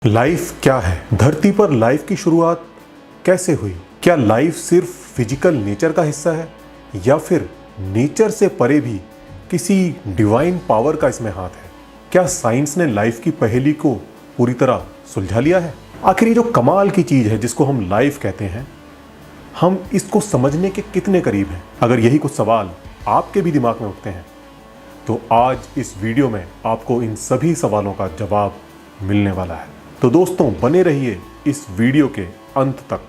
Life क्या है? धरती पर लाइफ की शुरुआत कैसे हुई? क्या लाइफ सिर्फ फिजिकल नेचर का हिस्सा है या फिर नेचर से परे भी किसी डिवाइन पावर का इसमें हाथ है? क्या साइंस ने लाइफ की पहेली को पूरी तरह सुलझा लिया है? आखिर ये जो कमाल की चीज है जिसको हम लाइफ कहते हैं, हम इसको समझने के कितने करीब हैं? अगर यही कुछ सवाल आपके भी दिमाग में उठते हैं तो आज इस वीडियो में आपको इन सभी सवालों का जवाब मिलने वाला है। तो दोस्तों, बने रहिए इस वीडियो के अंत तक।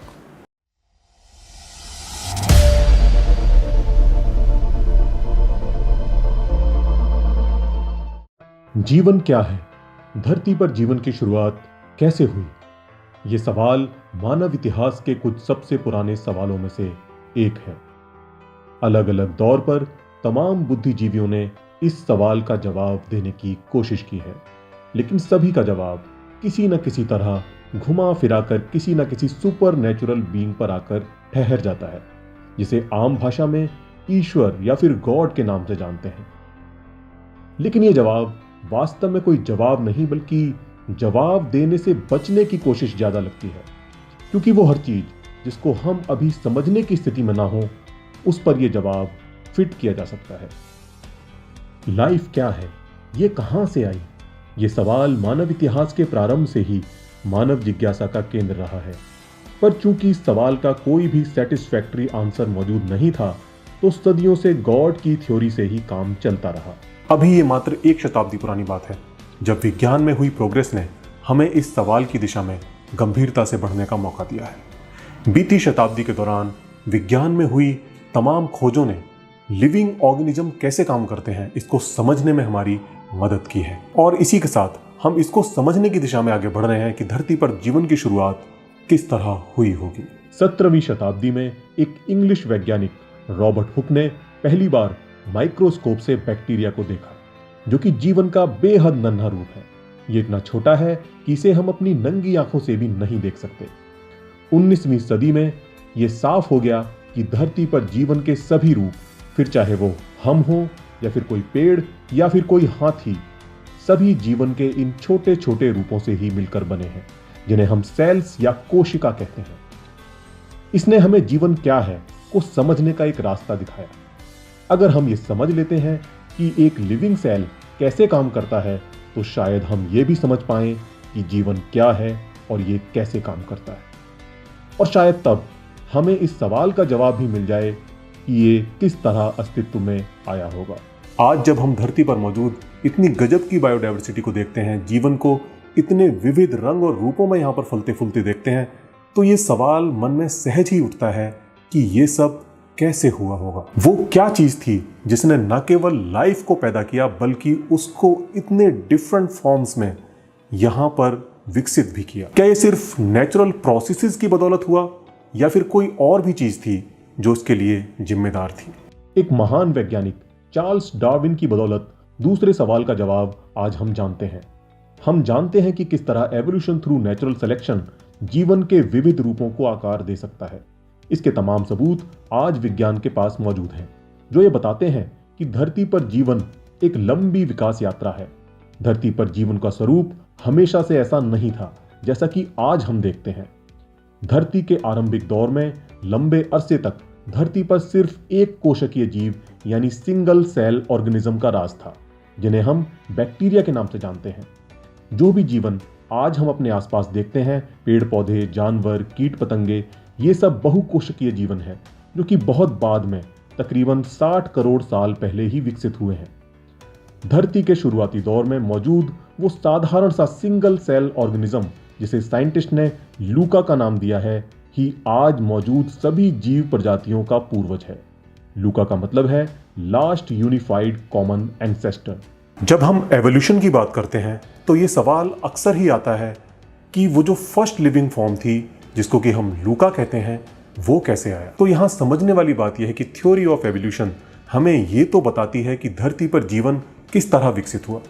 जीवन क्या है? धरती पर जीवन की शुरुआत कैसे हुई? ये सवाल मानव इतिहास के कुछ सबसे पुराने सवालों में से एक है। अलग अलग दौर पर तमाम बुद्धिजीवियों ने इस सवाल का जवाब देने की कोशिश की है, लेकिन सभी का जवाब किसी न किसी तरह घुमा फिराकर किसी न किसी सुपर नेचुरल बीइंग पर आकर ठहर जाता है, जिसे आम भाषा में ईश्वर या फिर गॉड के नाम से जानते हैं। लेकिन यह जवाब वास्तव में कोई जवाब नहीं, बल्कि जवाब देने से बचने की कोशिश ज्यादा लगती है, क्योंकि वो हर चीज जिसको हम अभी समझने की स्थिति में ना हो, उस पर यह जवाब फिट किया जा सकता है। लाइफ क्या है? ये कहां से आई? ये सवाल मानव इतिहास के प्रारंभ से ही मानव जिज्ञासा का केंद्र रहा है। पर चूंकि इस सवाल का कोई भी सेटिस्फैक्टरी आंसर मौजूद नहीं था, तो सदियों से गॉड की थ्योरी से ही काम चलता रहा। अभी ये मात्र 1 शताब्दी पुरानी बात है, जब विज्ञान में हुई प्रोग्रेस ने हमें इस सवाल की दिशा में गंभीरता से बढ़ने का मौका दिया है। बीती शताब्दी के दौरान विज्ञान में हुई तमाम खोजों ने लिविंग ऑर्गेनिज्म कैसे काम करते हैं इसको समझने में हमारी मदद की है, और इसी के साथ हम इसको समझने की दिशा में आगे बढ़ रहे हैं कि धरती पर जीवन की शुरुआत किस तरह हुई होगी। 17वीं शताब्दी में एक इंग्लिश वैज्ञानिक रॉबर्ट हुक ने पहली बार माइक्रोस्कोप से बैक्टीरिया को देखा, जो कि जीवन का बेहद नन्हा रूप है। ये इतना छोटा है कि इसे हम अपनी नंगी आंखों से भी नहीं देख सकते। 19वीं सदी में यह साफ हो गया कि धरती पर जीवन के सभी रूप, फिर चाहे वो हम हो या फिर कोई पेड़ या फिर कोई हाथी, सभी जीवन के इन छोटे छोटे रूपों से ही मिलकर बने हैं, जिन्हें हम सेल्स या कोशिका कहते हैं। इसने हमें जीवन क्या है को समझने का एक रास्ता दिखाया। अगर हम ये समझ लेते हैं कि एक लिविंग सेल कैसे काम करता है, तो शायद हम ये भी समझ पाएं कि जीवन क्या है और ये कैसे काम करता है। और शायद तब हमें इस सवाल का जवाब भी मिल जाए कि ये किस तरह अस्तित्व में आया होगा। आज जब हम धरती पर मौजूद इतनी गजब की बायोडायवर्सिटी को देखते हैं, जीवन को इतने विविध रंग और रूपों में यहाँ पर फलते फूलते देखते हैं, तो ये सवाल मन में सहज ही उठता है कि ये सब कैसे हुआ होगा। वो क्या चीज थी जिसने न केवल लाइफ को पैदा किया, बल्कि उसको इतने डिफरेंट फॉर्म्स में यहाँ पर विकसित भी किया? क्या ये सिर्फ नेचुरल प्रोसेसेस की बदौलत हुआ या फिर कोई और भी चीज थी जो इसके लिए जिम्मेदार थी? एक महान वैज्ञानिक चार्ल्स डार्विन की बदौलत दूसरे सवाल का जवाब आज हम जानते हैं। हम जानते हैं कि किस तरह एवोल्यूशन थ्रू नेचुरल सिलेक्शन जीवन के विविध रूपों को आकार दे सकता है। इसके तमाम सबूत आज विज्ञान के पास मौजूद हैं, जो ये बताते हैं कि धरती पर जीवन एक लंबी विकास यात्रा है। धरती पर जीवन का स्वरूप हमेशा से ऐसा नहीं था जैसा कि आज हम देखते हैं। धरती के आरंभिक दौर में लंबे अरसे तक धरती पर सिर्फ एक कोशिकीय जीव यानी सिंगल सेल ऑर्गेनिज्म का राज था, जिन्हें हम बैक्टीरिया के नाम से जानते हैं। जो भी जीवन आज हम अपने आसपास देखते हैं, पेड़ पौधे, जानवर, कीट पतंगे, ये सब बहुकोशिकीय जीवन है, जो कि बहुत बाद में तकरीबन 60 करोड़ साल पहले ही विकसित हुए हैं। धरती के शुरुआती दौर में मौजूद वो साधारण सा सिंगल सेल ऑर्गेनिज्म, जिसे साइंटिस्ट ने लूका का नाम दिया है, ही आज मौजूद सभी जीव प्रजातियों का पूर्वज है। लूका का मतलब है लास्ट यूनिफाइड कॉमन एंसेस्टर। जब हम एवोल्यूशन की बात करते हैं तो ये सवाल अक्सर ही आता है कि वो जो फर्स्ट लिविंग फॉर्म थी, जिसको कि हम लूका कहते हैं, वो कैसे आया? तो यहाँ समझने वाली बात यह है कि थ्योरी ऑफ एवोल्यूशन हमें ये तो बताती है कि धरती पर जीवन किस तरह विकसित हुआ,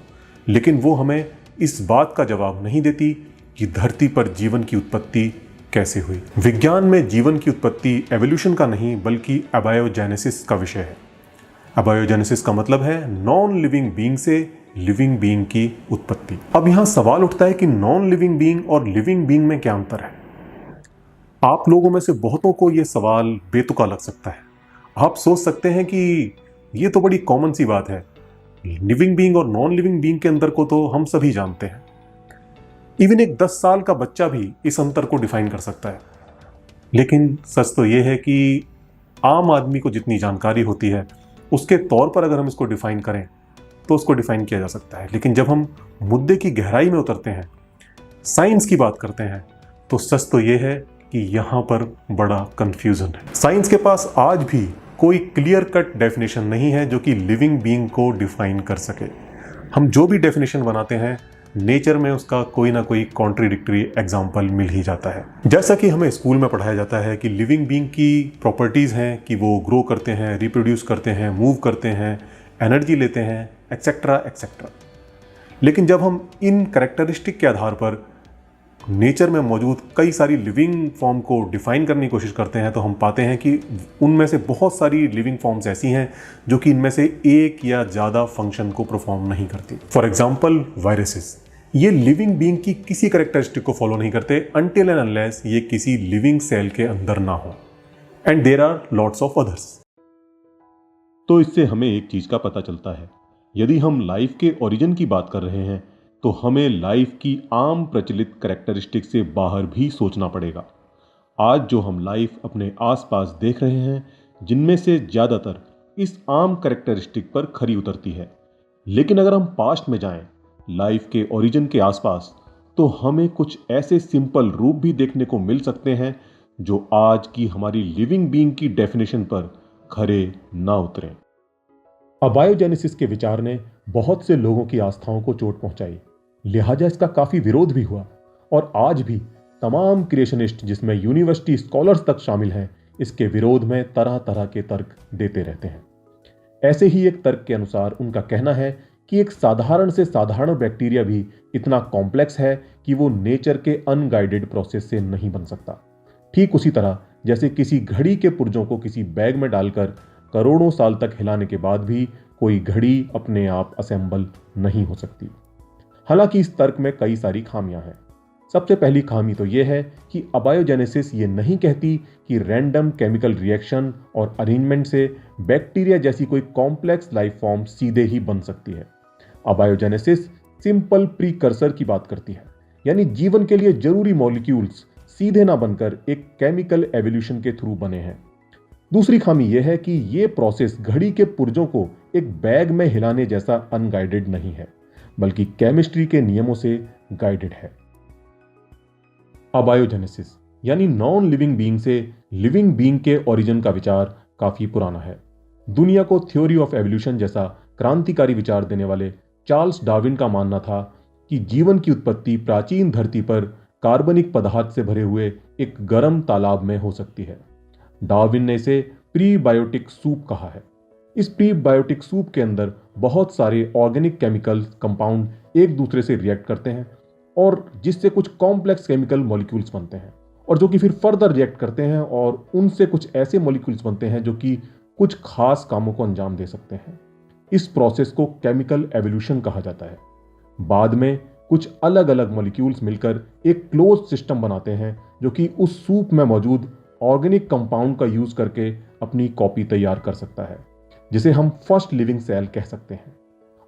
लेकिन वो हमें इस बात का जवाब नहीं देती कि धरती पर जीवन की उत्पत्ति कैसे हुई। विज्ञान में जीवन की उत्पत्ति एवोल्यूशन का नहीं, बल्कि अबायोजेनेसिस का विषय है। अबायोजेनेसिस का मतलब है नॉन लिविंग बीइंग से लिविंग बीइंग की उत्पत्ति। अब यहां सवाल उठता है कि नॉन लिविंग बीइंग और लिविंग बीइंग में क्या अंतर है। आप लोगों में से बहुतों को यह सवाल बेतुका लग सकता है। आप सोच सकते हैं कि यह तो बड़ी कॉमन सी बात है, लिविंग बीइंग और नॉन लिविंग बीइंग के अंतर को तो हम सभी जानते हैं। इवन एक 10 साल का बच्चा भी इस अंतर को डिफाइन कर सकता है। लेकिन सच तो यह है कि आम आदमी को जितनी जानकारी होती है उसके तौर पर अगर हम इसको डिफाइन करें तो उसको डिफाइन किया जा सकता है। लेकिन जब हम मुद्दे की गहराई में उतरते हैं, साइंस की बात करते हैं, तो सच तो यह है कि यहां पर बड़ा कंफ्यूजन है। साइंस के पास आज भी कोई क्लियर कट डेफिनेशन नहीं है जो कि लिविंग बीइंग को डिफाइन कर सके। हम जो भी डेफिनेशन बनाते हैं, नेचर में उसका कोई ना कोई कॉन्ट्रडिक्टरी एग्जाम्पल मिल ही जाता है। जैसा कि हमें स्कूल में पढ़ाया जाता है कि लिविंग बीइंग की प्रॉपर्टीज हैं कि वो ग्रो करते हैं, रिप्रोड्यूस करते हैं, मूव करते हैं, एनर्जी लेते हैं, एक्सेट्रा एक्सेट्रा। लेकिन जब हम इन कैरेक्टरिस्टिक के आधार पर नेचर में मौजूद कई सारी लिविंग फॉर्म को डिफाइन करने की कोशिश करते हैं तो हम पाते हैं कि उनमें से बहुत सारी लिविंग फॉर्म्स ऐसी हैं जो कि इनमें से एक या ज़्यादा फंक्शन को परफॉर्म नहीं करती। फॉर एग्जाम्पल वायरसेस, ये लिविंग बीइंग की किसी कैरेक्टरिस्टिक को फॉलो नहीं करते अनटिल एंड अनलेस ये किसी लिविंग सेल के अंदर ना हो। And there are lots of others. तो इससे हमें एक चीज का पता चलता है, यदि हम लाइफ के ओरिजिन की बात कर रहे हैं तो हमें लाइफ की आम प्रचलित कैरेक्टरिस्टिक से बाहर भी सोचना पड़ेगा। आज जो हम लाइफ अपने आसपास देख रहे हैं, जिनमें से ज़्यादातर इस आम कैरेक्टरिस्टिक पर खरी उतरती है। लेकिन अगर हम पास्ट में जाएं, लाइफ के ओरिजिन के आसपास, तो हमें कुछ ऐसे सिंपल रूप भी देखने को मिल सकते हैं जो आज की हमारी लिविंग बीइंग की डेफिनेशन पर खरे ना उतरें। अबायोजेनेसिस के विचार ने बहुत से लोगों की आस्थाओं को चोट पहुंचाई, लिहाजा इसका काफी विरोध भी हुआ और आज भी तमाम क्रिएशनिस्ट, जिसमें यूनिवर्सिटी स्कॉलर्स तक शामिल हैं, इसके विरोध में तरह तरह के तर्क देते रहते हैं। ऐसे ही एक तर्क के अनुसार उनका कहना है कि एक साधारण से साधारण बैक्टीरिया भी इतना कॉम्प्लेक्स है कि वो नेचर के अनगाइडेड प्रोसेस से नहीं बन सकता। ठीक उसी तरह जैसे किसी घड़ी के पुर्जों को किसी बैग में डालकर करोड़ों साल तक हिलाने के बाद भी कोई घड़ी अपने आप असेंबल नहीं हो सकती। हालांकि इस तर्क में कई सारी खामियां हैं। सबसे पहली खामी तो यह है कि अबायोजेनेसिस ये नहीं कहती कि रैंडम केमिकल रिएक्शन और अरेंजमेंट से बैक्टीरिया जैसी कोई कॉम्प्लेक्स लाइफ फॉर्म सीधे ही बन सकती है। अबायोजेनेसिस सिंपल प्रीकर्सर की बात करती है, यानी जीवन के लिए जरूरी मॉलिक्यूल्स सीधे ना बनकर एक केमिकल एवोल्यूशन के थ्रू बने हैं। दूसरी खामी यह है कि यह प्रोसेस घड़ी के पुर्जों को एक बैग में हिलाने जैसा अनगाइडेड नहीं है, बल्कि केमिस्ट्री के नियमों से गाइडेड है। अबायोजेनेसिस यानी नॉन लिविंग बीइंग से लिविंग बीइंग के ओरिजिन का विचार काफी पुराना है। दुनिया को थ्योरी ऑफ एवोल्यूशन जैसा क्रांतिकारी विचार देने वाले चार्ल्स डार्विन का मानना था कि जीवन की उत्पत्ति प्राचीन धरती पर कार्बनिक पदार्थ से भरे हुए एक गर्म तालाब में हो सकती है। डार्विन ने इसे प्रीबायोटिक सूप कहा है। इस प्रीबायोटिक सूप के अंदर बहुत सारे ऑर्गेनिक केमिकल कंपाउंड एक दूसरे से रिएक्ट करते हैं और जिससे कुछ कॉम्प्लेक्स केमिकल मॉलिक्यूल्स बनते हैं, और जो कि फिर फर्दर रिएक्ट करते हैं और उनसे कुछ ऐसे मॉलिक्यूल्स बनते हैं जो कि कुछ खास कामों को अंजाम दे सकते हैं। इस प्रोसेस को केमिकल एवोल्यूशन कहा जाता है। बाद में कुछ अलग अलग मॉलिक्यूल्स मिलकर एक क्लोज सिस्टम बनाते हैं जो कि उस सूप में मौजूद ऑर्गेनिक कंपाउंड का यूज करके अपनी कॉपी तैयार कर सकता है, जिसे हम फर्स्ट लिविंग सेल कह सकते हैं।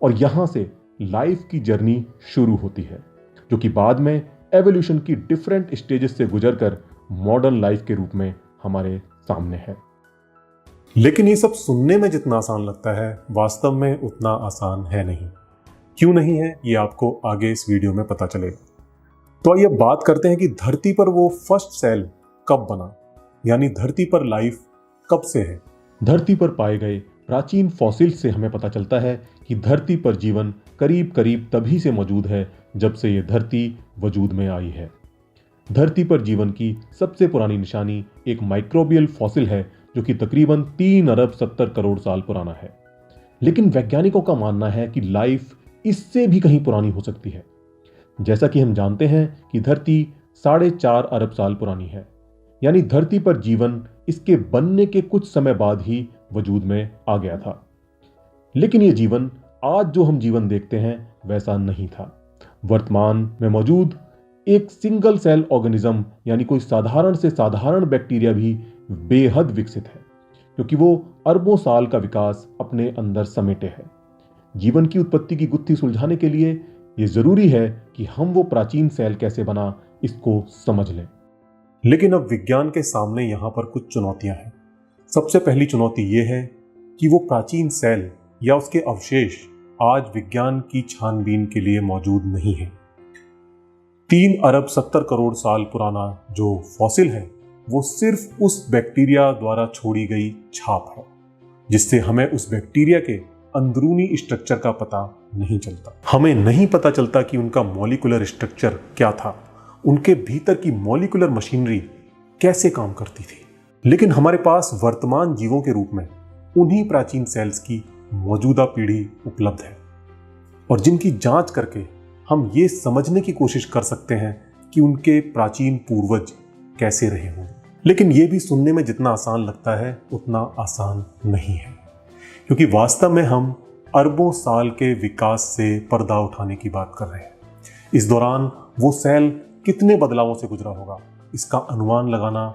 और यहां से लाइफ की जर्नी शुरू होती है, जो कि बाद में एवोल्यूशन की डिफरेंट स्टेजेस से गुजरकर मॉडर्न लाइफ के रूप में हमारे सामने है। लेकिन ये सब सुनने में जितना आसान लगता है, वास्तव में उतना आसान है नहीं। क्यों नहीं है, ये आपको आगे इस वीडियो में पता चलेगा। तो आइए बात करते हैं कि धरती पर वो फर्स्ट सेल कब बना, यानी धरती पर लाइफ कब से है। धरती पर पाए गए प्राचीन फॉसिल से हमें पता चलता है कि धरती पर जीवन करीब करीब तभी से मौजूद है जब से यह धरती वजूद में आई है। धरती पर जीवन की सबसे पुरानी निशानी एक माइक्रोबियल फॉसिल है जो कि तकरीबन 3 अरब 70 करोड़ साल पुराना है। लेकिन वैज्ञानिकों का मानना है कि लाइफ इससे भी कहीं पुरानी हो सकती है। जैसा कि हम जानते हैं कि धरती 4.5 अरब साल पुरानी है, यानी धरती पर जीवन इसके बनने के कुछ समय बाद ही वजूद में आ गया था। लेकिन यह जीवन आज जो हम जीवन देखते हैं वैसा नहीं था। वर्तमान में मौजूद एक सिंगल सेल ऑर्गेनिज्म यानी कोई साधारण से साधारण बैक्टीरिया भी बेहद विकसित है, क्योंकि वो अरबों साल का विकास अपने अंदर समेटे है। जीवन की उत्पत्ति की गुत्थी सुलझाने के लिए यह जरूरी है कि हम वो प्राचीन सेल कैसे बना इसको समझ लें। लेकिन अब विज्ञान के सामने यहां पर कुछ चुनौतियां हैं। सबसे पहली चुनौती यह है कि वो प्राचीन सेल या उसके अवशेष आज विज्ञान की छानबीन के लिए मौजूद नहीं है। 3 अरब 70 करोड़ साल पुराना जो फॉसिल है वो सिर्फ उस बैक्टीरिया द्वारा छोड़ी गई छाप है, जिससे हमें उस बैक्टीरिया के अंदरूनी स्ट्रक्चर का पता नहीं चलता। हमें नहीं पता चलता कि उनका मॉलिक्यूलर स्ट्रक्चर क्या था, उनके भीतर की मॉलिक्यूलर मशीनरी कैसे काम करती थी। लेकिन हमारे पास वर्तमान जीवों के रूप में उन्हीं प्राचीन सेल्स की मौजूदा पीढ़ी उपलब्ध है, और जिनकी जांच करके हम ये समझने की कोशिश कर सकते हैं कि उनके प्राचीन पूर्वज कैसे रहे होंगे। लेकिन ये भी सुनने में जितना आसान लगता है उतना आसान नहीं है, क्योंकि वास्तव में हम अरबों साल के विकास से पर्दा उठाने की बात कर रहे हैं। इस दौरान वो सेल कितने बदलावों से गुजरा होगा, इसका अनुमान लगाना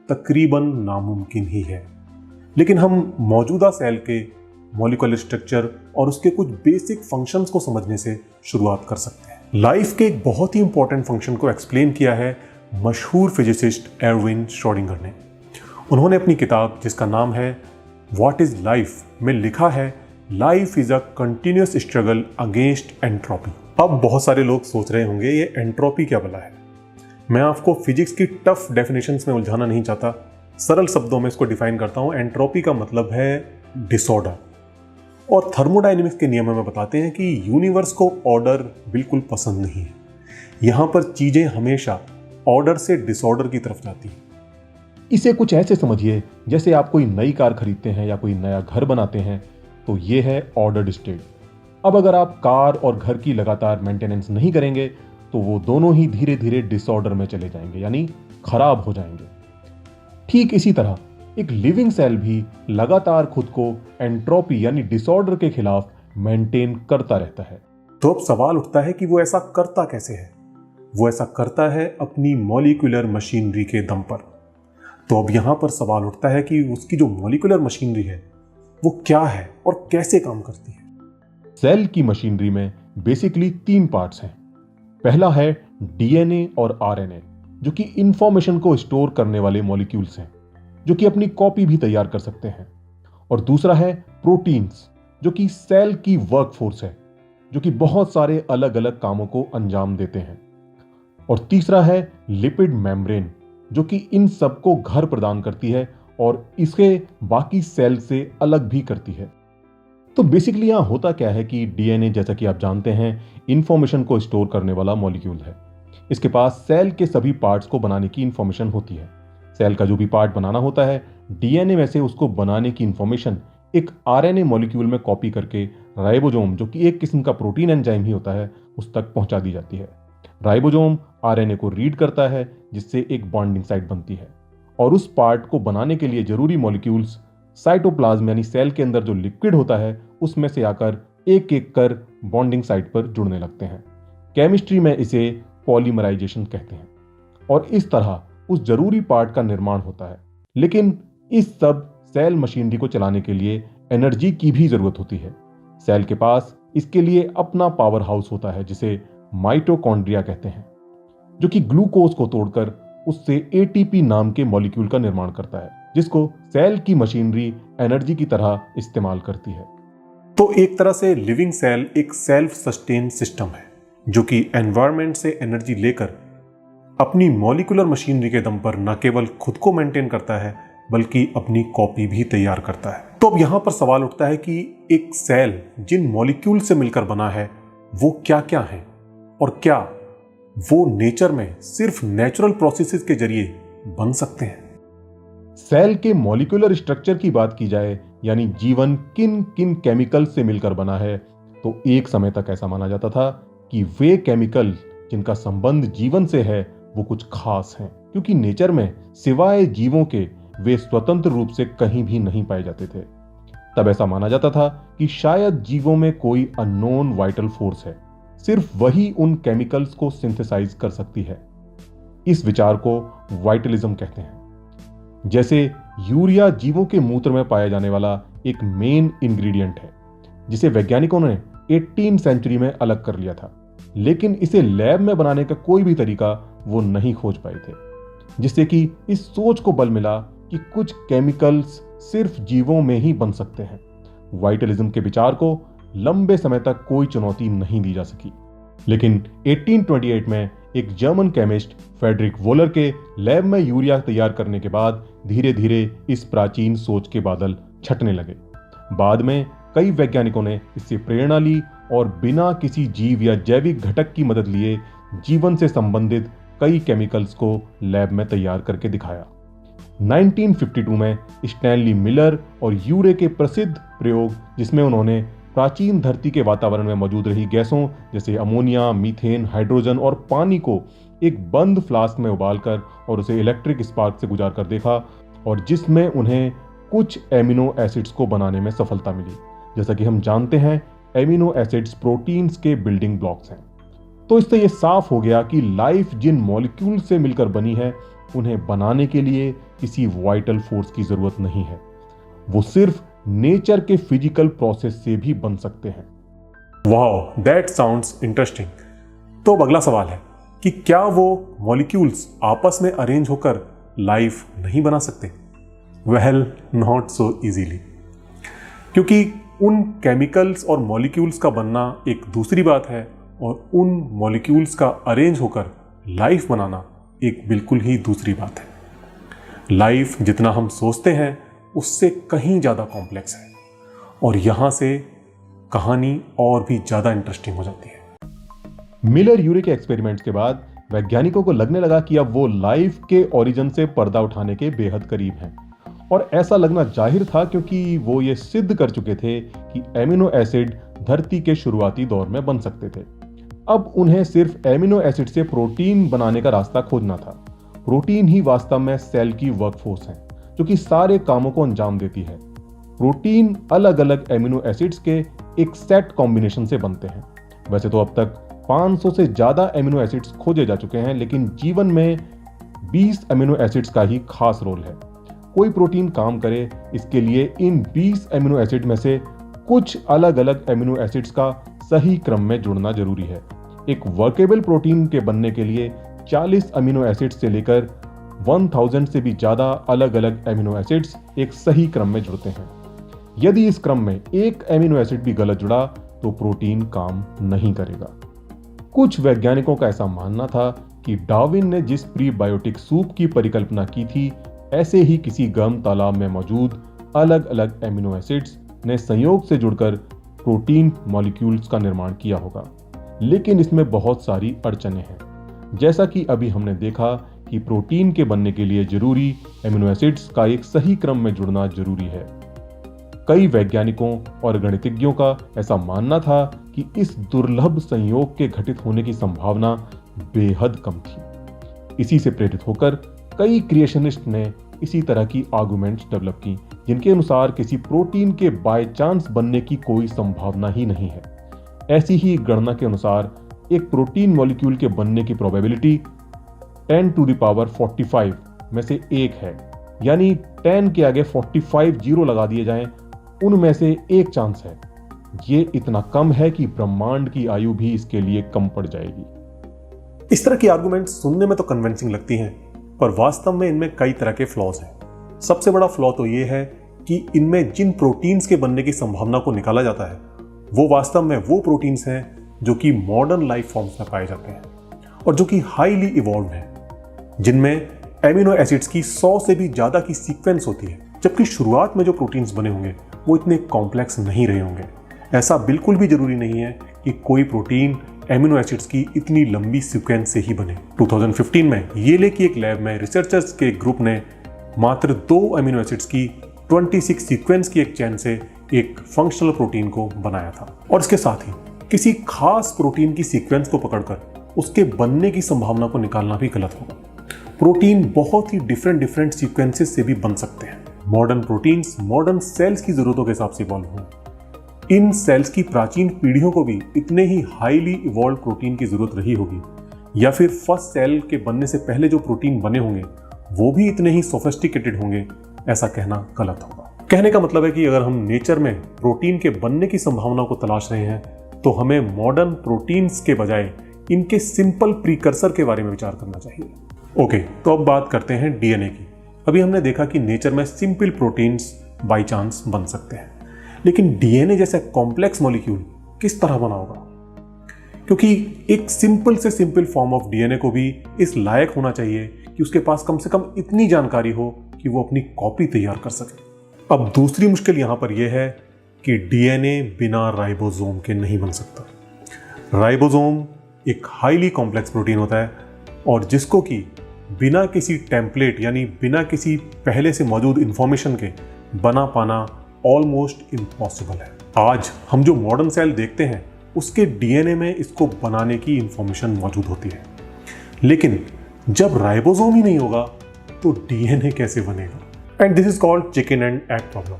तकरीबन नामुमकिन ही है। लेकिन हम मौजूदा सेल के मॉलिक्यूलर स्ट्रक्चर और उसके कुछ बेसिक फंक्शंस को समझने से शुरुआत कर सकते हैं। लाइफ के एक बहुत ही इंपॉर्टेंट फंक्शन को एक्सप्लेन किया है मशहूर फिजिसिस्ट एर्विन श्रोडिंगर ने। उन्होंने अपनी किताब जिसका नाम है व्हाट इज लाइफ में लिखा है, life is a continuous struggle against entropy. अब बहुत सारे लोग सोच रहे होंगे ये एंट्रोपी क्या भला है। मैं आपको फिजिक्स की टफ डेफिनेशंस में उलझाना नहीं चाहता, सरल शब्दों में इसको डिफाइन करता हूं। एंट्रोपी का मतलब है डिसऑर्डर, और थर्मोडायनेमिक्स के नियमों में बताते हैं कि यूनिवर्स को ऑर्डर बिल्कुल पसंद नहीं है। यहां पर चीजें हमेशा ऑर्डर से डिसऑर्डर की तरफ जाती हैं। इसे कुछ ऐसे समझिए जैसे आप कोई नई कार खरीदते हैं या कोई नया घर बनाते हैं, तो ये है ऑर्डर्ड स्टेट। अब अगर आप कार और घर की लगातार मेंटेनेंस नहीं करेंगे तो वो दोनों ही धीरे धीरे डिसऑर्डर में चले जाएंगे, यानी खराब हो जाएंगे। ठीक इसी तरह एक लिविंग सेल भी लगातार खुद को एंट्रोपी यानी डिसऑर्डर के खिलाफ मेंटेन करता रहता है। तो अब सवाल उठता है कि वो ऐसा करता कैसे है। वो ऐसा करता है अपनी मॉलिक्यूलर मशीनरी के दम पर। तो अब यहां पर सवाल उठता है कि उसकी जो मॉलिक्यूलर मशीनरी है वो क्या है और कैसे काम करती है। सेल की मशीनरी में बेसिकली 3 पार्ट्स हैं। पहला है डीएनए और आरएनए, जो कि इंफॉर्मेशन को स्टोर करने वाले मॉलिक्यूल्स हैं, जो कि अपनी कॉपी भी तैयार कर सकते हैं। और दूसरा है प्रोटीन्स, जो कि सेल की वर्कफोर्स है, जो कि बहुत सारे अलग अलग कामों को अंजाम देते हैं। और तीसरा है लिपिड मेम्ब्रेन, जो कि इन सबको घर प्रदान करती है और इसे बाकी सेल से अलग भी करती है। तो बेसिकली यहां होता क्या है कि डीएनए, जैसा कि आप जानते हैं, इंफॉर्मेशन को स्टोर करने वाला मॉलिक्यूल है। इसके पास सेल के सभी पार्ट्स को बनाने की इंफॉर्मेशन होती है। सेल का जो भी पार्ट बनाना होता है, डीएनए में से उसको बनाने की इंफॉर्मेशन एक आरएनए मॉलिक्यूल में कॉपी करके राइबोसोम, जो कि एक किस्म का प्रोटीन एंजाइम ही होता है, उस तक पहुंचा दी जाती है। राइबोसोम आरएनए को रीड करता है, जिससे एक बॉन्डिंग साइट बनती है, और उस पार्ट को बनाने के लिए जरूरी मॉलिक्यूल्स साइटोप्लाज्म यानी सेल के अंदर जो लिक्विड होता है उसमें से आकर एक एक कर बॉन्डिंग साइट पर जुड़ने लगते हैं। केमिस्ट्री में इसे पॉलीमराइजेशन कहते हैं। और इस तरह उस जरूरी पार्ट का निर्माण होता है। लेकिन इस सब सेल मशीनरी को चलाने के लिए एनर्जी की भी जरूरत होती है। सेल के पास इसके लिए अपना पावर हाउस होता है, जिसे माइटोकॉन्ड्रिया कहते हैं, जो कि ग्लूकोज को तोड़कर उससे एटीपी नाम के मॉलिक्यूल का निर्माण करता है, जिसको सेल की मशीनरी एनर्जी की तरह इस्तेमाल करती है। तो एक तरह से लिविंग सेल एक सेल्फ सस्टेन सिस्टम है, जो कि एनवायरनमेंट से एनर्जी लेकर अपनी मॉलिक्यूलर मशीनरी के दम पर न केवल खुद को मेंटेन करता है बल्कि अपनी कॉपी भी तैयार करता है। तो अब यहां पर सवाल उठता है कि एक सेल जिन मॉलिक्यूल से मिलकर बना है वो क्या क्या है, और क्या वो नेचर में सिर्फ नेचुरल प्रोसेसेस के जरिए बन सकते हैं। सेल के मॉलिक्यूलर स्ट्रक्चर की बात की जाए, यानी जीवन किन किन केमिकल से मिलकर बना है, तो एक समय तक ऐसा माना जाता था कि वे केमिकल जिनका संबंध जीवन से है वो कुछ खास हैं, क्योंकि नेचर में सिवाय जीवों के वे स्वतंत्र रूप से कहीं भी नहीं पाए जाते थे। तब ऐसा माना जाता था कि शायद जीवों में कोई अननोन वाइटल फोर्स है, सिर्फ वही उन केमिकल्स को सिंथेसाइज कर सकती है। इस विचार को वाइटलिज्म कहते हैं। जैसे यूरिया जीवों के मूत्र में पाया जाने वाला एक मेन इंग्रेडिएंट है, जिसे वैज्ञानिकों ने 18वीं सेंचुरी में अलग कर लिया था, लेकिन इसे लैब में बनाने का कोई भी तरीका वो नहीं खोज पाए थे, जिससे कि इस सोच को बल मिला कि कुछ केमिकल्स सिर्फ जीवों में ही बन सकते हैं। वाइटलिज्म के विचार को लंबे समय तक कोई चुनौती नहीं दी जा सकी, लेकिन 1828 में एक जर्मन केमिस्ट फ्रेडरिक वोलर के लैब में यूरिया तैयार करने के बाद धीरे धीरे इस प्राचीन सोच के बादल छटने लगे। बाद में कई वैज्ञानिकों ने इससे प्रेरणा ली और बिना किसी जीव या जैविक घटक की मदद लिए जीवन से संबंधित कई केमिकल्स को लैब में तैयार करके दिखाया। 1952 में स्टैनली मिलर और यूरे के प्रसिद्ध प्रयोग, जिसमें उन्होंने प्राचीन धरती के वातावरण में मौजूद रही गैसों जैसे अमोनिया, मीथेन, हाइड्रोजन और पानी को एक बंद फ्लास्क में उबालकर और उसे इलेक्ट्रिक स्पार्क से गुजार कर देखा, और जिसमें उन्हें कुछ एमिनो एसिड्स को बनाने में सफलता मिली। जैसा कि हम जानते हैं, एमिनो एसिड्स प्रोटीन्स के बिल्डिंग ब्लॉक्स हैं। तो इससे यह साफ हो गया कि लाइफ जिन मॉलिक्यूल से मिलकर बनी है, उन्हें बनाने के लिए किसी वाइटल फोर्स की जरूरत नहीं है, वो सिर्फ नेचर के फिजिकल प्रोसेस से भी बन सकते हैं। Wow, that sounds interesting. तो अब अगला सवाल है कि क्या वो मॉलिक्यूल्स आपस में अरेंज होकर लाइफ नहीं बना सकते? वेल, नॉट सो इजीली, क्योंकि उन केमिकल्स और मॉलिक्यूल्स का बनना एक दूसरी बात है और उन मॉलिक्यूल्स का अरेंज होकर लाइफ बनाना एक बिल्कुल ही दूसरी बात है। लाइफ जितना हम सोचते हैं उससे कहीं ज़्यादा कॉम्प्लेक्स है, और यहाँ से कहानी और भी ज़्यादा इंटरेस्टिंग हो जाती है। मिलर यूरे के एक्सपेरिमेंट्स के बाद वैज्ञानिकों को लगने लगा कि अब वो लाइफ के ओरिजिन से पर्दा उठाने के बेहद करीब हैं, और ऐसा लगना जाहिर था क्योंकि वो ये सिद्ध कर चुके थे कि एमिनो एसिड धरती के शुरुआती दौर में बन सकते थे। अब उन्हें सिर्फ एमिनो एसिड से प्रोटीन बनाने का रास्ता खोजना था। प्रोटीन ही वास्तव में सेल की वर्कफोर्स है, जो कि सारे कामों को अंजाम देती है। प्रोटीन अलग अलग एमिनो एसिड्स के एक सेट कॉम्बिनेशन से बनते हैं। वैसे तो अब तक 500 से ज्यादा एमिनो एसिड्स खोजे जा चुके हैं, लेकिन जीवन में 20 एमिनो एसिड्स का ही खास रोल है। कोई प्रोटीन काम करे, इसके लिए इन 20 एमिनो एसिड में से कुछ अलग अलग एमिनो एसिड्स का सही क्रम में जुड़ना जरूरी है। एक वर्केबल प्रोटीन के बनने के लिए 40 अमीनो एसिड से लेकर 1000 से भी ज्यादा अलग अलग एमिनो एसिड्स एक सही क्रम में जुड़ते हैं। यदि इस क्रम में एक एमिनो एसिड भी गलत जुड़ा तो प्रोटीन काम नहीं करेगा। कुछ वैज्ञानिकों का ऐसा मानना था कि डार्विन ने जिस प्रीबायोटिक सूप की परिकल्पना की थी, ऐसे ही किसी गर्म तालाब में मौजूद अलग अलग एमिनो एसिड्स ने संयोग से जुड़कर प्रोटीन मॉलिक्यूल्स का निर्माण किया होगा। लेकिन इसमें बहुत सारी अड़चनें हैं। जैसा कि अभी हमने देखा कि प्रोटीन के बनने के लिए जरूरी एमिनो एसिड्स का एक सही क्रम में जुड़ना जरूरी है। कई वैज्ञानिकों और गणितज्ञों का ऐसा मानना था कि इस दुर्लभ संयोग के घटित होने की संभावना बेहद कम थी। इसी से प्रेरित होकर कई क्रिएशनिस्ट ने इसी तरह की आर्गुमेंट्स डेवलप की, जिनके अनुसार किसी प्रोटीन के बाय चांस बनने की कोई संभावना ही नहीं है। ऐसी ही गणना के अनुसार एक प्रोटीन मॉलिक्यूल के बनने की प्रोबेबिलिटी 10⁴5 में से एक है, यानी 10 के आगे 45 जीरो लगा दिए जाएं, उनमें से एक चांस है। ये इतना कम है कि ब्रह्मांड की आयु भी इसके लिए कम पड़ जाएगी। इस तरह की आर्गुमेंट सुनने में तो कन्विंसिंग लगती हैं, पर वास्तव में इनमें कई तरह के फ्लॉज हैं। सबसे बड़ा फ्लॉ तो ये है कि इनमें जिन प्रोटीन्स के बनने की संभावना को निकाला जाता है, वो वास्तव में वो प्रोटीन्स हैं जो कि मॉडर्न लाइफ फॉर्म्स में पाए जाते हैं और जो कि हाईली इवॉल्व्ड हैं, जिनमें एमिनो एसिड्स की 100 से भी ज्यादा की सीक्वेंस होती है, जबकि शुरुआत में जो प्रोटीन्स बने होंगे वो इतने कॉम्प्लेक्स नहीं रहे होंगे। ऐसा बिल्कुल भी जरूरी नहीं है कि कोई प्रोटीन एमिनो एसिड्स की इतनी लंबी सीक्वेंस से ही बने। 2015 में येले की एक लैब में रिसर्चर्स के ग्रुप ने मात्र 2 एमिनो एसिड्स की 26 सीक्वेंस की एक चेन से एक फंक्शनल प्रोटीन को बनाया था। और इसके साथ ही किसी खास प्रोटीन की सीक्वेंस को पकड़कर उसके बनने की संभावना को निकालना भी गलत होगा। प्रोटीन बहुत ही डिफरेंट सीक्वेंसेस से भी बन सकते हैं। मॉडर्न प्रोटीन्स मॉडर्न सेल्स की जरूरतों के हिसाब से इवॉल्व हुए। इन सेल्स की प्राचीन पीढ़ियों को भी इतने ही हाईली इवॉल्व प्रोटीन की जरूरत रही होगी, या फिर फर्स्ट सेल के बनने से पहले जो प्रोटीन बने होंगे वो भी इतने ही सोफिस्टिकेटेड होंगे, ऐसा कहना गलत होगा। कहने का मतलब है कि अगर हम नेचर में प्रोटीन के बनने की संभावना को तलाश रहे हैं तो हमें मॉडर्न प्रोटीन्स के बजाय इनके सिंपल प्रीकर्सर के बारे में विचार करना चाहिए। ओके, तो अब बात करते हैं डीएनए की। अभी हमने देखा कि नेचर में सिंपल प्रोटीन्स बाय चांस बन सकते हैं, लेकिन डीएनए जैसा कॉम्प्लेक्स मॉलिक्यूल किस तरह बना होगा? क्योंकि एक सिंपल से सिंपल फॉर्म ऑफ डीएनए को भी इस लायक होना चाहिए कि उसके पास कम से कम इतनी जानकारी हो कि वो अपनी कॉपी तैयार कर सके। अब दूसरी मुश्किल यहां पर यह है कि डीएनए बिना राइबोसोम के नहीं बन सकता। राइबोसोम एक हाईली कॉम्प्लेक्स प्रोटीन होता है और जिसको कि बिना किसी टेम्पलेट यानी बिना किसी पहले से मौजूद इंफॉर्मेशन के बना पाना ऑलमोस्ट इम्पॉसिबल है। आज हम जो मॉडर्न सेल देखते हैं उसके डीएनए में इसको बनाने की इंफॉर्मेशन मौजूद होती है, लेकिन जब राइबोसोम ही नहीं होगा तो डीएनए कैसे बनेगा? And this is called chicken and egg problem,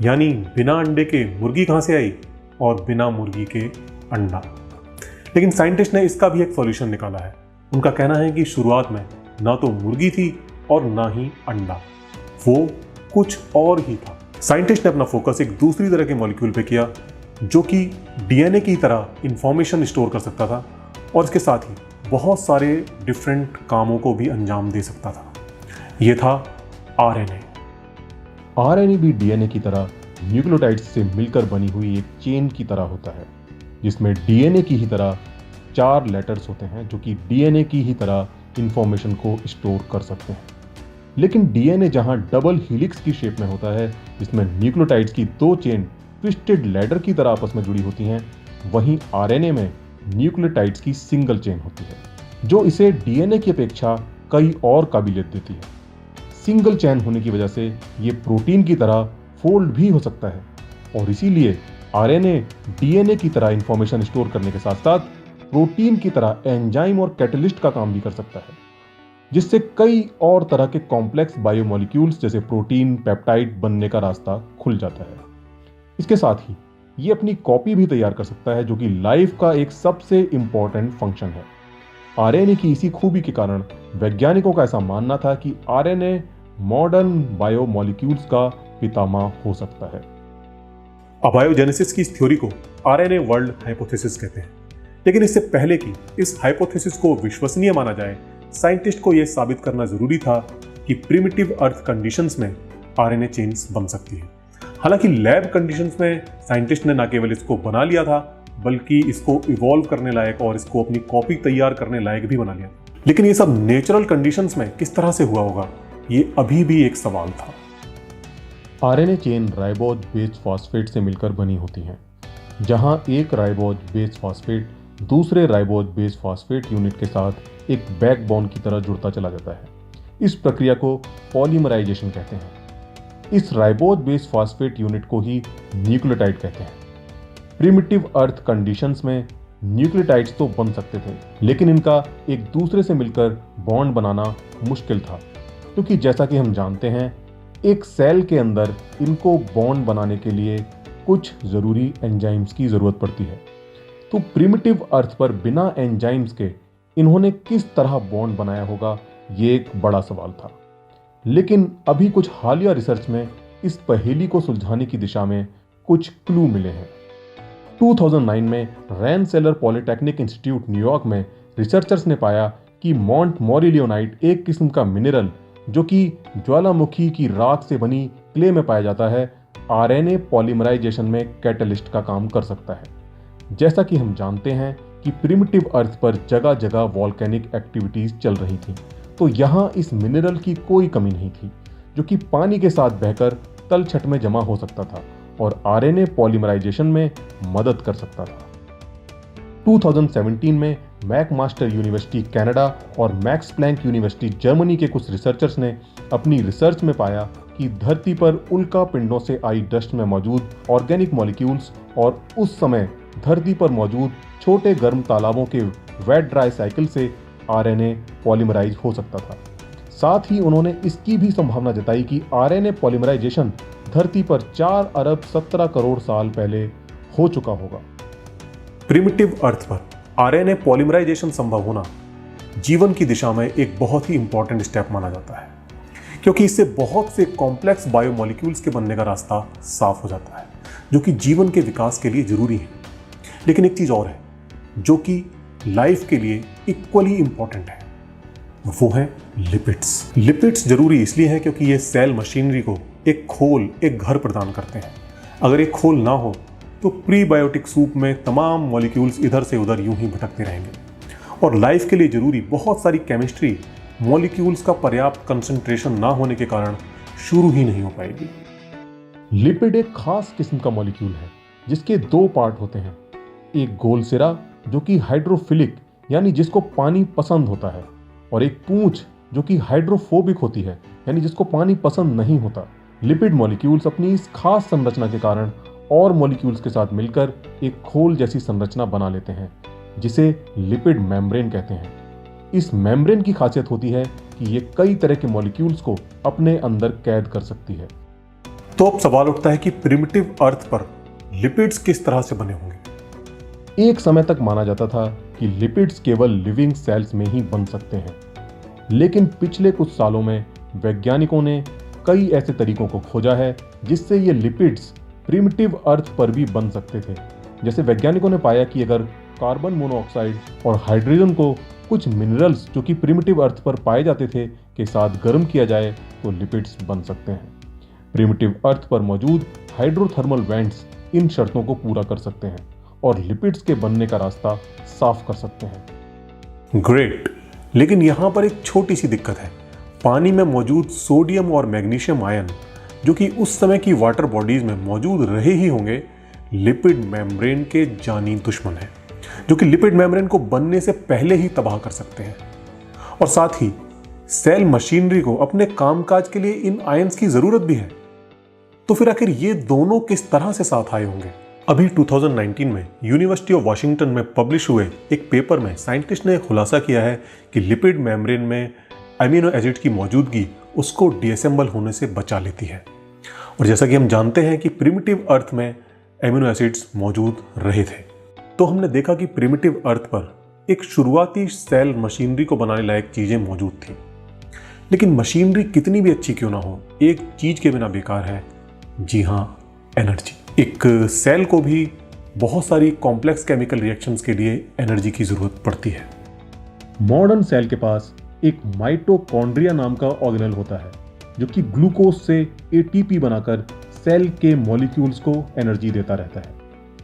यानी बिना अंडे के मुर्गी कहां से आई और बिना मुर्गी के अंडा। लेकिन साइंटिस्ट ने इसका भी एक सॉल्यूशन निकाला है। उनका कहना है कि शुरुआत में ना तो मुर्गी थी और ना ही अंडा, वो कुछ और ही था। साइंटिस्ट ने अपना फोकस एक दूसरी तरह के मॉलिक्यूल पे किया जो कि डीएनए की तरह इंफॉर्मेशन स्टोर कर सकता था और इसके साथ ही बहुत सारे डिफरेंट कामों को भी अंजाम दे सकता था। यह था आरएनए। आरएनए भी डीएनए की तरह न्यूक्लियोटाइड्स से मिलकर बनी हुई एक चेन की तरह होता है, जिसमें डीएनए की ही तरह 4 लेटर्स होते हैं जो कि डीएनए की ही तरह इंफॉर्मेशन को स्टोर कर सकते हैं। लेकिन डीएनए जहां डबल हेलिक्स की शेप में होता है, जिसमें न्यूक्लियोटाइड्स की 2 चेन ट्विस्टेड लैडर की तरह आपस में जुड़ी होती हैं, वहीं आरएनए में न्यूक्लियोटाइड्स की सिंगल चेन होती है, जो इसे डीएनए की अपेक्षा कई और काबिलियत देती है। सिंगल चेन होने की वजह से ये प्रोटीन की तरह फोल्ड भी हो सकता है और इसीलिए आरएनए डीएनए की तरह इंफॉर्मेशन स्टोर करने के साथ साथ प्रोटीन की तरह एंजाइम और कैटलिस्ट का काम भी कर सकता है, जिससे कई और तरह के कॉम्प्लेक्स बायोमोलिक्यूल्स जैसे प्रोटीन, पेप्टाइड बनने का रास्ता खुल जाता है। इसके साथ ही ये अपनी कॉपी भी तैयार कर सकता है, जो कि लाइफ का एक सबसे इंपॉर्टेंट फंक्शन है। आरएनए की इसी खूबी के कारण वैज्ञानिकों का ऐसा मानना था कि आरएनए मॉडर्न बायोमोलिक्यूल्स का पितामह हो सकता है। अबायोजेनेसिस की इस थ्योरी को आरएनए वर्ल्ड हाइपोथेसिस कहते हैं, लेकिन इससे पहले कि इस हाइपोथेसिस को विश्वसनीय माना जाए, साइंटिस्ट को यह साबित करना जरूरी था कि प्रिमिटिव अर्थ कंडीशंस में आरएनए चेन्स बन सकती है। हालांकि लैब कंडीशंस में साइंटिस्ट ने न केवल इसको बना लिया था, बल्कि इसको इवॉल्व करने लायक और इसको अपनी कॉपी तैयार करने लायक भी बना लिया। लेकिन ये सब नेचुरल कंडीशंस में किस तरह से हुआ होगा, ये अभी भी एक सवाल था। RNA chain ribose base phosphate से मिलकर बनी होती हैं, जहां एक राइबोज बेस फॉस्फेट दूसरे राइबोज बेस फॉस्फेट यूनिट के साथ एक बैकबोन की तरह जुड़ता चला जाता है। इस प्रक्रिया को पॉलीमराइजेशन कहते हैं। इस राइबोज बेस फॉस्फेट यूनिट को ही न्यूक्लियोटाइड कहते हैं। प्रिमिटिव अर्थ कंडीशंस में न्यूक्लियोटाइड्स तो बन सकते थे, लेकिन इनका एक दूसरे से मिलकर बॉन्ड बनाना मुश्किल था, क्योंकि जैसा कि हम जानते हैं एक सेल के अंदर इनको बॉन्ड बनाने के लिए कुछ ज़रूरी एंजाइम्स की ज़रूरत पड़ती है। तो प्रिमिटिव अर्थ पर बिना एंजाइम्स के इन्होंने किस तरह बॉन्ड बनाया होगा, ये एक बड़ा सवाल था। लेकिन अभी कुछ हालिया रिसर्च में इस पहेली को सुलझाने की दिशा में कुछ क्लू मिले हैं। 2009 में रैनसेलर पॉलिटेक्निक इंस्टीट्यूट न्यूयॉर्क में रिसर्चर्स ने पाया कि मॉन्ट मोरिलियोनाइट एक किस्म का मिनरल जो कि ज्वालामुखी की राख से बनी क्ले में पाया जाता है, आरएनए पॉलीमराइजेशन में कैटलिस्ट का काम कर सकता है। जैसा कि हम जानते हैं कि प्रिमिटिव अर्थ पर जगह जगह वॉल्केनिक एक्टिविटीज चल रही थी, तो यहाँ इस मिनरल की कोई कमी नहीं थी, जो कि पानी के साथ बहकर तलछट में जमा हो सकता था और आरएनए पॉलीमराइजेशन में मदद कर सकता था। 2017 में मैकमास्टर यूनिवर्सिटी कनाडा और मैक्स प्लैंक यूनिवर्सिटी जर्मनी के कुछ रिसर्चर्स ने अपनी रिसर्च में पाया कि धरती पर उल्का पिंडों से आई डस्ट में मौजूद ऑर्गेनिक मॉलिक्यूल्स और उस समय धरती पर मौजूद छोटे गर्म तालाबों के वेट ड्राई साइकिल से आरएनए पॉलीमराइज हो सकता था। साथ ही उन्होंने इसकी भी संभावना जताई कि आरएनए पॉलीमराइजेशन धरती पर 4 अरब 17 करोड़ साल पहले हो चुका होगा। प्रिमिटिव अर्थ पर आरएनए पॉलीमराइजेशन संभव होना जीवन की दिशा में एक बहुत ही इंपॉर्टेंट स्टेप माना जाता है, क्योंकि इससे बहुत से कॉम्प्लेक्स बायोमोलिक्यूल्स के बनने का रास्ता साफ हो जाता है, जो कि जीवन के विकास के लिए जरूरी है। लेकिन एक चीज और है जो कि लाइफ के लिए इक्वली इंपॉर्टेंट है, वो है लिपिड्स। लिपिड्स जरूरी इसलिए है क्योंकि ये सेल मशीनरी को एक खोल, एक घर प्रदान करते हैं। अगर एक खोल ना हो तो प्रीबायोटिक सूप में तमाम मॉलिक्यूल्स इधर से उधर यूं ही भटकते रहेंगे और लाइफ के लिए जरूरी बहुत सारी केमिस्ट्री मॉलिक्यूल्स का पर्याप्त कंसंट्रेशन ना होने के कारण शुरू ही नहीं हो पाएगी। लिपिड एक खास किस्म का मॉलिक्यूल है जिसके 2 पार्ट होते हैं, एक गोल सिरा जो कि हाइड्रोफिलिक यानी जिसको पानी पसंद होता है, और एक पूंछ जो कि हाइड्रोफोबिक होती है यानी जिसको पानी पसंद नहीं होता। लिपिड मॉलिक्यूल्स अपनी इस खास संरचना के कारण और मॉलिक्यूल्स के साथ मिलकर एक खोल जैसी संरचना बना लेते हैं जिसे लिपिड मेम्ब्रेन कहते हैं। इस मेम्ब्रेन की खासियत होती है कि ये कई तरह के मॉलिक्यूल्स को अपने अंदर कैद कर सकती है। तो अब सवाल उठता है कि प्रिमिटिव अर्थ पर लिपिड्स किस तरह से बने होंगे। एक समय तक माना जाता था कि लिपिड्स केवल लिविंग सेल्स में ही बन सकते हैं, लेकिन पिछले कुछ सालों में वैज्ञानिकों ने कई ऐसे तरीकों को खोजा है जिससे ये लिपिड्स प्रिमिटिव अर्थ पर भी बन सकते थे। जैसे वैज्ञानिकों ने पाया कि अगर कार्बन मोनोऑक्साइड और हाइड्रोजन को कुछ मिनरल्स जो कि प्रिमिटिव अर्थ पर पाए जाते थे के साथ गर्म किया जाए तो लिपिड्स बन सकते हैं। प्रिमिटिव अर्थ पर मौजूद हाइड्रोथर्मल वेंट्स इन शर्तों को पूरा कर सकते हैं और लिपिड्स के बनने का रास्ता साफ कर सकते हैं। ग्रेट, लेकिन यहां पर एक छोटी सी दिक्कत है। पानी में मौजूद सोडियम और मैग्नीशियम आयन जो कि उस समय की वाटर बॉडीज में मौजूद रहे ही होंगे, लिपिड मेम्ब्रेन के जानी दुश्मन है, जो कि लिपिड मेम्ब्रेन को बनने से पहले ही तबाह कर सकते हैं। और साथ ही सेल मशीनरी को अपने कामकाज के लिए इन आयंस की जरूरत भी है। तो फिर आखिर ये दोनों किस तरह से साथ आए होंगे। अभी 2019 में यूनिवर्सिटी ऑफ वॉशिंगटन में पब्लिश हुए एक पेपर में साइंटिस्ट ने खुलासा किया है कि लिपिड मेम्ब्रेन में अमीनो एसिड की मौजूदगी उसको डिअसेंबल होने से बचा लेती है। और जैसा कि हम जानते हैं कि प्रिमिटिव अर्थ में अमीनो एसिड्स मौजूद रहे थे, तो हमने देखा कि प्रिमिटिव अर्थ पर एक शुरुआती सेल मशीनरी को बनाने लायक चीजें मौजूद थी। लेकिन मशीनरी कितनी भी अच्छी क्यों ना हो, एक चीज के बिना बेकार है, जी हां, एनर्जी। एक सेल को भी बहुत सारी कॉम्प्लेक्स केमिकल रिएक्शंस के लिए एनर्जी की जरूरत पड़ती है। मॉडर्न सेल के पास एक माइटोकॉन्ड्रिया नाम का ऑर्गेनेल होता है जो कि ग्लूकोज से एटीपी बनाकर सेल के मॉलिक्यूल्स को एनर्जी देता रहता है।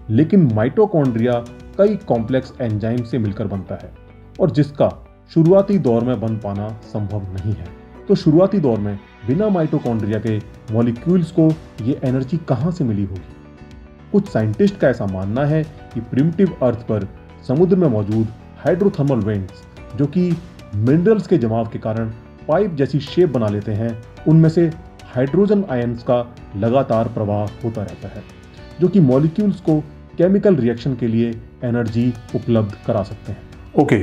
लेकिन माइटोकॉन्ड्रिया कई कॉम्प्लेक्स एंजाइम से मिलकर बनता है और जिसका शुरुआती दौर में बन पाना संभव नहीं है। तो शुरुआती दौर में बिना माइटोकॉन्ड्रिया के मॉलिक्यूल्स को ये एनर्जी कहां से मिली होगी। कुछ साइंटिस्ट का ऐसा मानना है कि प्रिमिटिव अर्थ पर समुद्र में मौजूद हाइड्रोथर्मल वेंट्स जो कि मिनरल्स के जमाव के कारण पाइप जैसी शेप बना लेते हैं, उनमें से हाइड्रोजन आयंस का लगातार प्रवाह होता रहता है जो कि मॉलिक्यूल्स को केमिकल रिएक्शन के लिए एनर्जी उपलब्ध करा सकते हैं। ओके,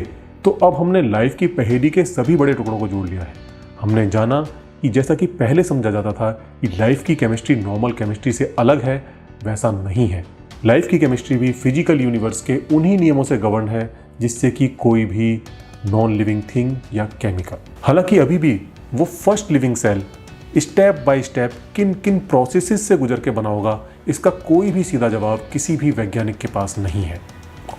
तो अब हमने लाइफ की पहेली के सभी बड़े टुकड़ों को जोड़ लिया है। हमने जाना कि जैसा कि पहले समझा जाता था कि लाइफ की केमिस्ट्री नॉर्मल केमिस्ट्री से अलग है, वैसा नहीं है। लाइफ की केमिस्ट्री भी फिजिकल यूनिवर्स के उन्हीं नियमों से गवर्न है जिससे कि कोई भी नॉन लिविंग थिंग या केमिकल। हालांकि अभी भी वो first living cell step by step किन किन प्रोसेसेस से गुजर के बना होगा, इसका कोई भी सीधा जवाब किसी भी वैज्ञानिक के पास नहीं है।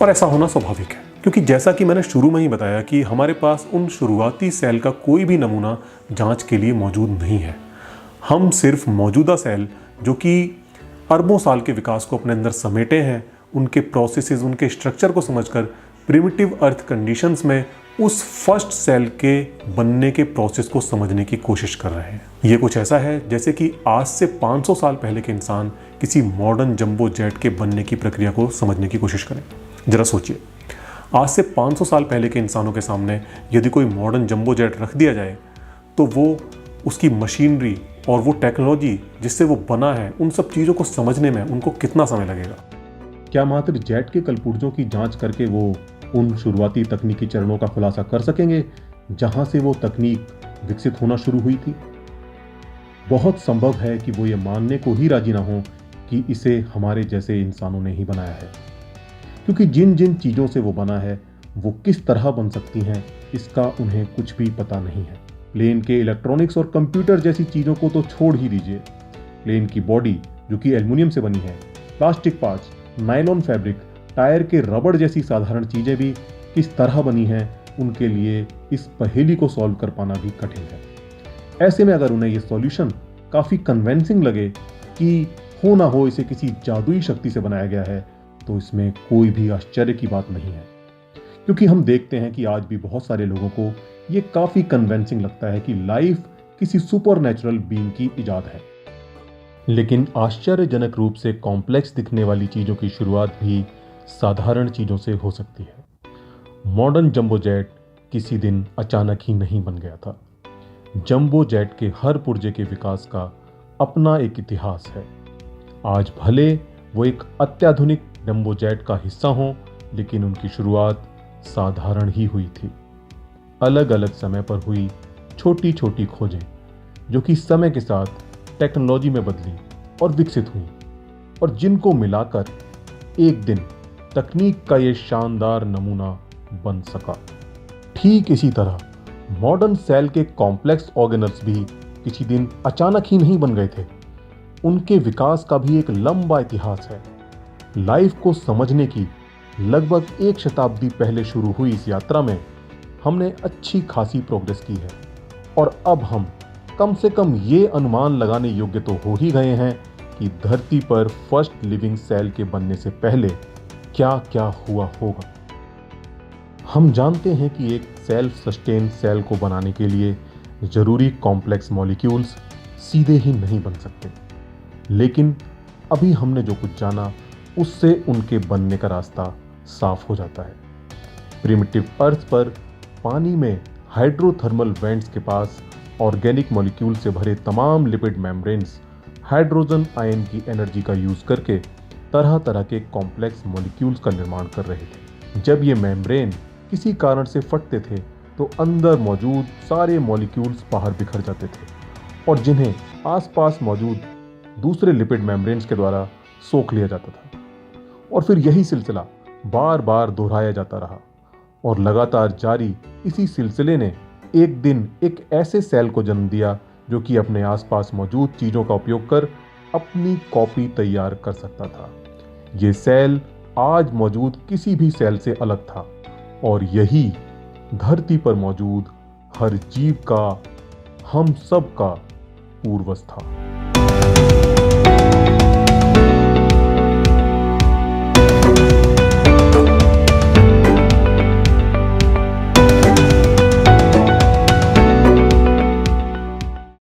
और ऐसा होना स्वाभाविक है, क्योंकि जैसा कि मैंने शुरू में ही बताया कि हमारे पास उन शुरुआती सेल का कोई भी नमूना जांच के लिए मौजूद नहीं है। हम सिर्फ मौजूदा सेल जो कि अरबों साल के विकास को अपने अंदर समेटे हैं, उनके प्रोसेसेस, उनके स्ट्रक्चर को समझकर प्रिमिटिव अर्थ कंडीशंस में उस फर्स्ट सेल के बनने के प्रोसेस को समझने की कोशिश कर रहे हैं। ये कुछ ऐसा है जैसे कि आज से 500 साल पहले के इंसान किसी मॉडर्न जंबो जेट के बनने की प्रक्रिया को समझने की कोशिश करें। जरा सोचिए, आज से 500 साल पहले के इंसानों के सामने यदि कोई मॉडर्न जंबो जेट रख दिया जाए तो वो उसकी मशीनरी और वो टेक्नोलॉजी जिससे वो बना है, उन सब चीज़ों को समझने में उनको कितना समय लगेगा। क्या मात्र जेट के कलपुर्जों की जांच करके वो उन शुरुआती तकनीकी चरणों का खुलासा कर सकेंगे जहां से वो तकनीक विकसित होना शुरू हुई थी? बहुत संभव है कि वो ये मानने को ही राजी ना हो कि इसे हमारे जैसे इंसानों ने ही बनाया है, क्योंकि जिन जिन चीजों से वो बना है वो किस तरह बन सकती हैं इसका उन्हें कुछ भी पता नहीं है। प्लेन के इलेक्ट्रॉनिक्स और कंप्यूटर जैसी चीजों को तो छोड़ ही दीजिए, प्लेन की बॉडी जो कि एल्युमिनियम से बनी है, plastic parts, nylon fabric, tyre के रबड़ जैसी साधारण चीजें भी किस तरह बनी हैं उनके लिए इस पहेली को सॉल्व कर पाना भी कठिन है। ऐसे में अगर उन्हें ये सॉल्यूशन काफी कन्विंसिंग लगे कि हो ना हो इसे किसी जादुई शक्ति से बनाया गया है, तो इसमें कोई भी आश्चर्य की बात नहीं है, क्योंकि हम देखते हैं कि आज भी बहुत सारे लोगों को ये काफी कन्विंसिंग लगता है कि लाइफ किसी सुपरनैचुरल बीइंग की इजाद है। लेकिन आश्चर्यजनक रूप से कॉम्प्लेक्स दिखने वाली चीजों की शुरुआत भी साधारण चीजों से हो सकती है। मॉडर्न जंबो जेट किसी दिन अचानक ही नहीं बन गया था। जंबो जेट के हर पुर्जे के विकास का अपना एक इतिहास है। आज भले वो एक अत्याधुनिक जंबो जेट का हिस्सा हों, लेकिन उनकी शुरुआत साधारण ही हुई थी। अलग अलग समय पर हुई छोटी छोटी खोजें जो कि समय के साथ टेक्नोलॉजी में बदली और विकसित हुई, और जिनको मिलाकर एक दिन तकनीक का ये शानदार नमूना बन सका। ठीक इसी तरह मॉडर्न सेल के कॉम्प्लेक्स ऑर्गेनल्स भी किसी दिन अचानक ही नहीं बन गए थे। उनके विकास का भी एक लंबा इतिहास है। लाइफ को समझने की लगभग एक शताब्दी पहले शुरू हुई इस यात्रा में हमने अच्छी खासी प्रोग्रेस की है, और अब हम कम से कम ये अनुमान लगाने योग्य तो हो ही गए हैं कि धरती पर फर्स्ट लिविंग सेल के बनने से पहले क्या क्या हुआ होगा। हम जानते हैं कि एक सेल्फ सस्टेन सेल को बनाने के लिए जरूरी कॉम्प्लेक्स मॉलिक्यूल्स सीधे ही नहीं बन सकते, लेकिन अभी हमने जो कुछ जाना उससे उनके बनने का रास्ता साफ हो जाता है। प्रिमिटिव अर्थ पर पानी में हाइड्रोथर्मल वेंट्स के पास ऑर्गेनिक मॉलिक्यूल से भरे तमाम लिपिड मेम्ब्रेन्स हाइड्रोजन आयन की एनर्जी का यूज करके तरह तरह के कॉम्प्लेक्स मॉलिक्यूल्स का निर्माण कर रहे थे। जब ये मेम्ब्रेन किसी कारण से फटते थे तो अंदर मौजूद सारे मॉलिक्यूल्स बाहर बिखर जाते थे, और जिन्हें आसपास मौजूद दूसरे लिपिड मेम्ब्रेन्स के द्वारा सोख लिया जाता था। और फिर यही सिलसिला बार बार दोहराया जाता रहा, और लगातार जारी इसी सिलसिले ने एक दिन एक ऐसे सेल को जन्म दिया जो कि अपने आसपास मौजूद चीजों का उपयोग कर अपनी कॉपी तैयार कर सकता था। ये सेल आज मौजूद किसी भी सेल से अलग था, और यही धरती पर मौजूद हर जीव का, हम सब का पूर्वज था।